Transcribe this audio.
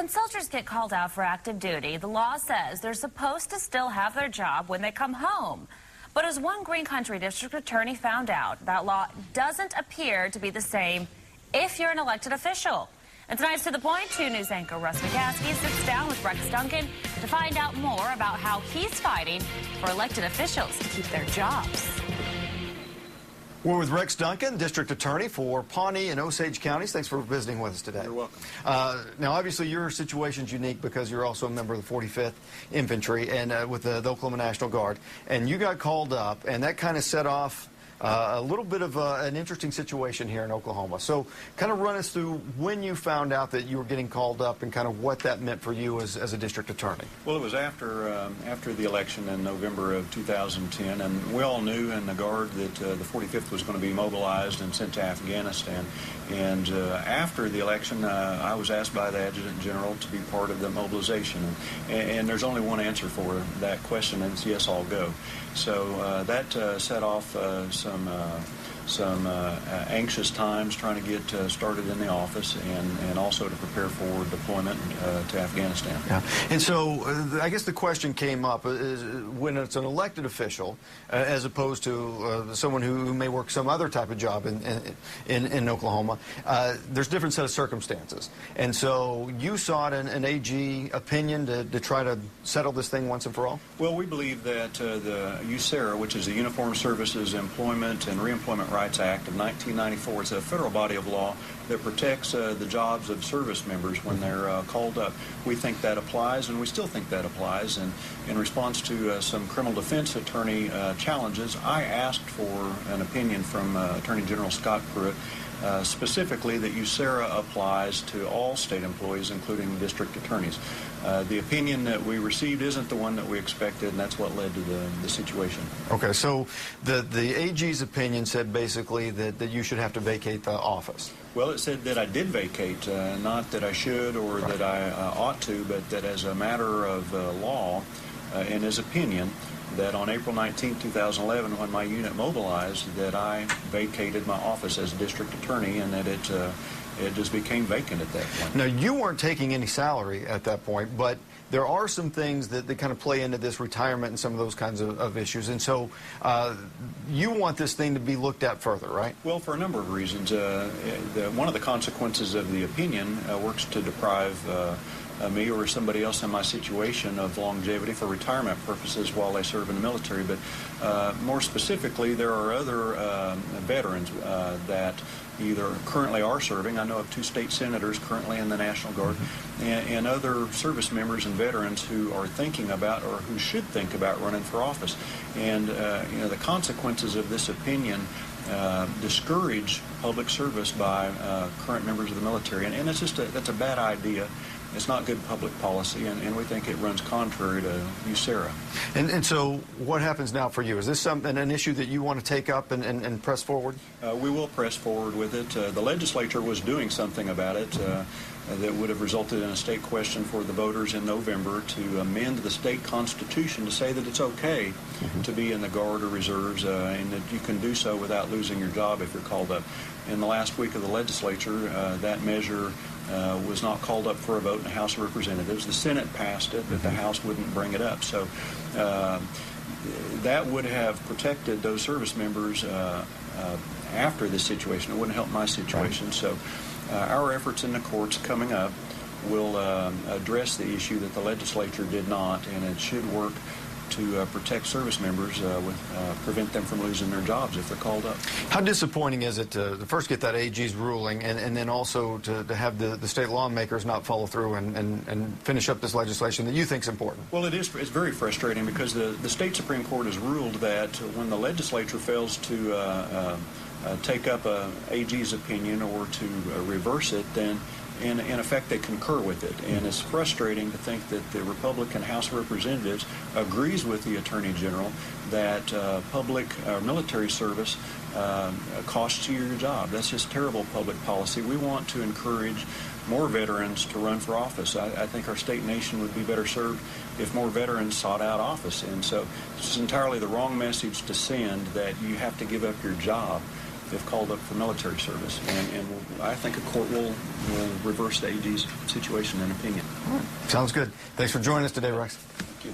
when soldiers get called out for active duty, the law says they're supposed to still have their job when they come home. But as one Green Country district attorney found out, that law doesn't appear to be the same if you're an elected official. And tonight's To the Point, 2 News anchor Russ McCaskey sits down with Rex Duncan to find out more about how he's fighting for elected officials to keep their jobs. We're with Rex Duncan, District Attorney for Pawnee and Osage counties. Thanks for visiting with us today. You're welcome. Now, obviously, your situation's unique because you're also a member of the 45th Infantry and with the Oklahoma National Guard. And you got called up, and that kind of set off a little bit of an interesting situation here in Oklahoma. So kind of run us through when you found out that you were getting called up and kind of what that meant for you as a district attorney. Well, it was after the election in November of 2010, and we all knew in the Guard that the 45th was going to be mobilized and sent to Afghanistan. And after the election, I was asked by the Adjutant General to be part of the mobilization. And there's only one answer for that question, and it's yes, I'll go. So that set off some anxious times trying to get started in the office and also to prepare for deployment to Afghanistan. Yeah. And so I guess the question came up is when it's an elected official as opposed to someone who may work some other type of job in Oklahoma, there's different set of circumstances. And so you sought an AG opinion to try to settle this thing once and for all? Well, we believe that the USERRA, which is the Uniformed Services Employment and Reemployment Rights Act of 1994, is a federal body of law that protects the jobs of service members when they're called up. We think that applies, and we still think that applies. And in response to some criminal defense attorney challenges, I asked for an opinion from Attorney General Scott Pruitt, specifically that USERRA applies to all state employees, including district attorneys. The opinion that we received isn't the one that we expected, and that's what led to the situation. Okay, so the AG's opinion said basically that you should have to vacate the office. Well, it said that I did vacate, not that I should or that I ought to, but that as a matter of law, in his opinion, that on April 19, 2011, when my unit mobilized, that I vacated my office as district attorney and that it just became vacant at that point. Now, you weren't taking any salary at that point, but there are some things that kind of play into this retirement and some of those kinds of issues. And so you want this thing to be looked at further, right? Well, for a number of reasons. One of the consequences of the opinion works to deprive me or somebody else in my situation of longevity for retirement purposes while they serve in the military. But more specifically, there are other veterans that either currently are serving. I know of 2 state senators currently in the National Guard, and other service members and veterans who are thinking about or who should think about running for office. And you know, the consequences of this opinion discourage public service by current members of the military, and it's just that's a bad idea. It's not good public policy, and we think it runs contrary to USERRA. And so what happens now for you? Is this an issue that you want to take up and press forward? We will press forward with it. The legislature was doing something about it that would have resulted in a state question for the voters in November to amend the state constitution to say that it's okay to be in the Guard or Reserves and that you can do so without losing your job if you're called up. In the last week of the legislature, that measure was not called up for a vote in the House of Representatives. The Senate passed it, but the House wouldn't bring it up. So that would have protected those service members after this situation. It wouldn't help my situation. So our efforts in the courts coming up will address the issue that the legislature did not, and it should work to protect service members, prevent them from losing their jobs if they're called up. How disappointing is it to first get that AG's ruling and then also to have the state lawmakers not follow through and finish up this legislation that you think is important? Well, it's very frustrating because the state Supreme Court has ruled that when the legislature fails to take up a AG's opinion or to reverse it, then in effect they concur with it. And it's frustrating to think that the Republican House of Representatives agrees with the Attorney General that public military service costs you your job. That's just terrible public policy. We want to encourage more veterans to run for office. I think our state and nation would be better served if more veterans sought out office. And so it's entirely the wrong message to send that you have to give up your job if called up for military service. And I think a court will reverse the AG's situation and opinion. Sounds good. Thanks for joining us today, Rex. Thank you.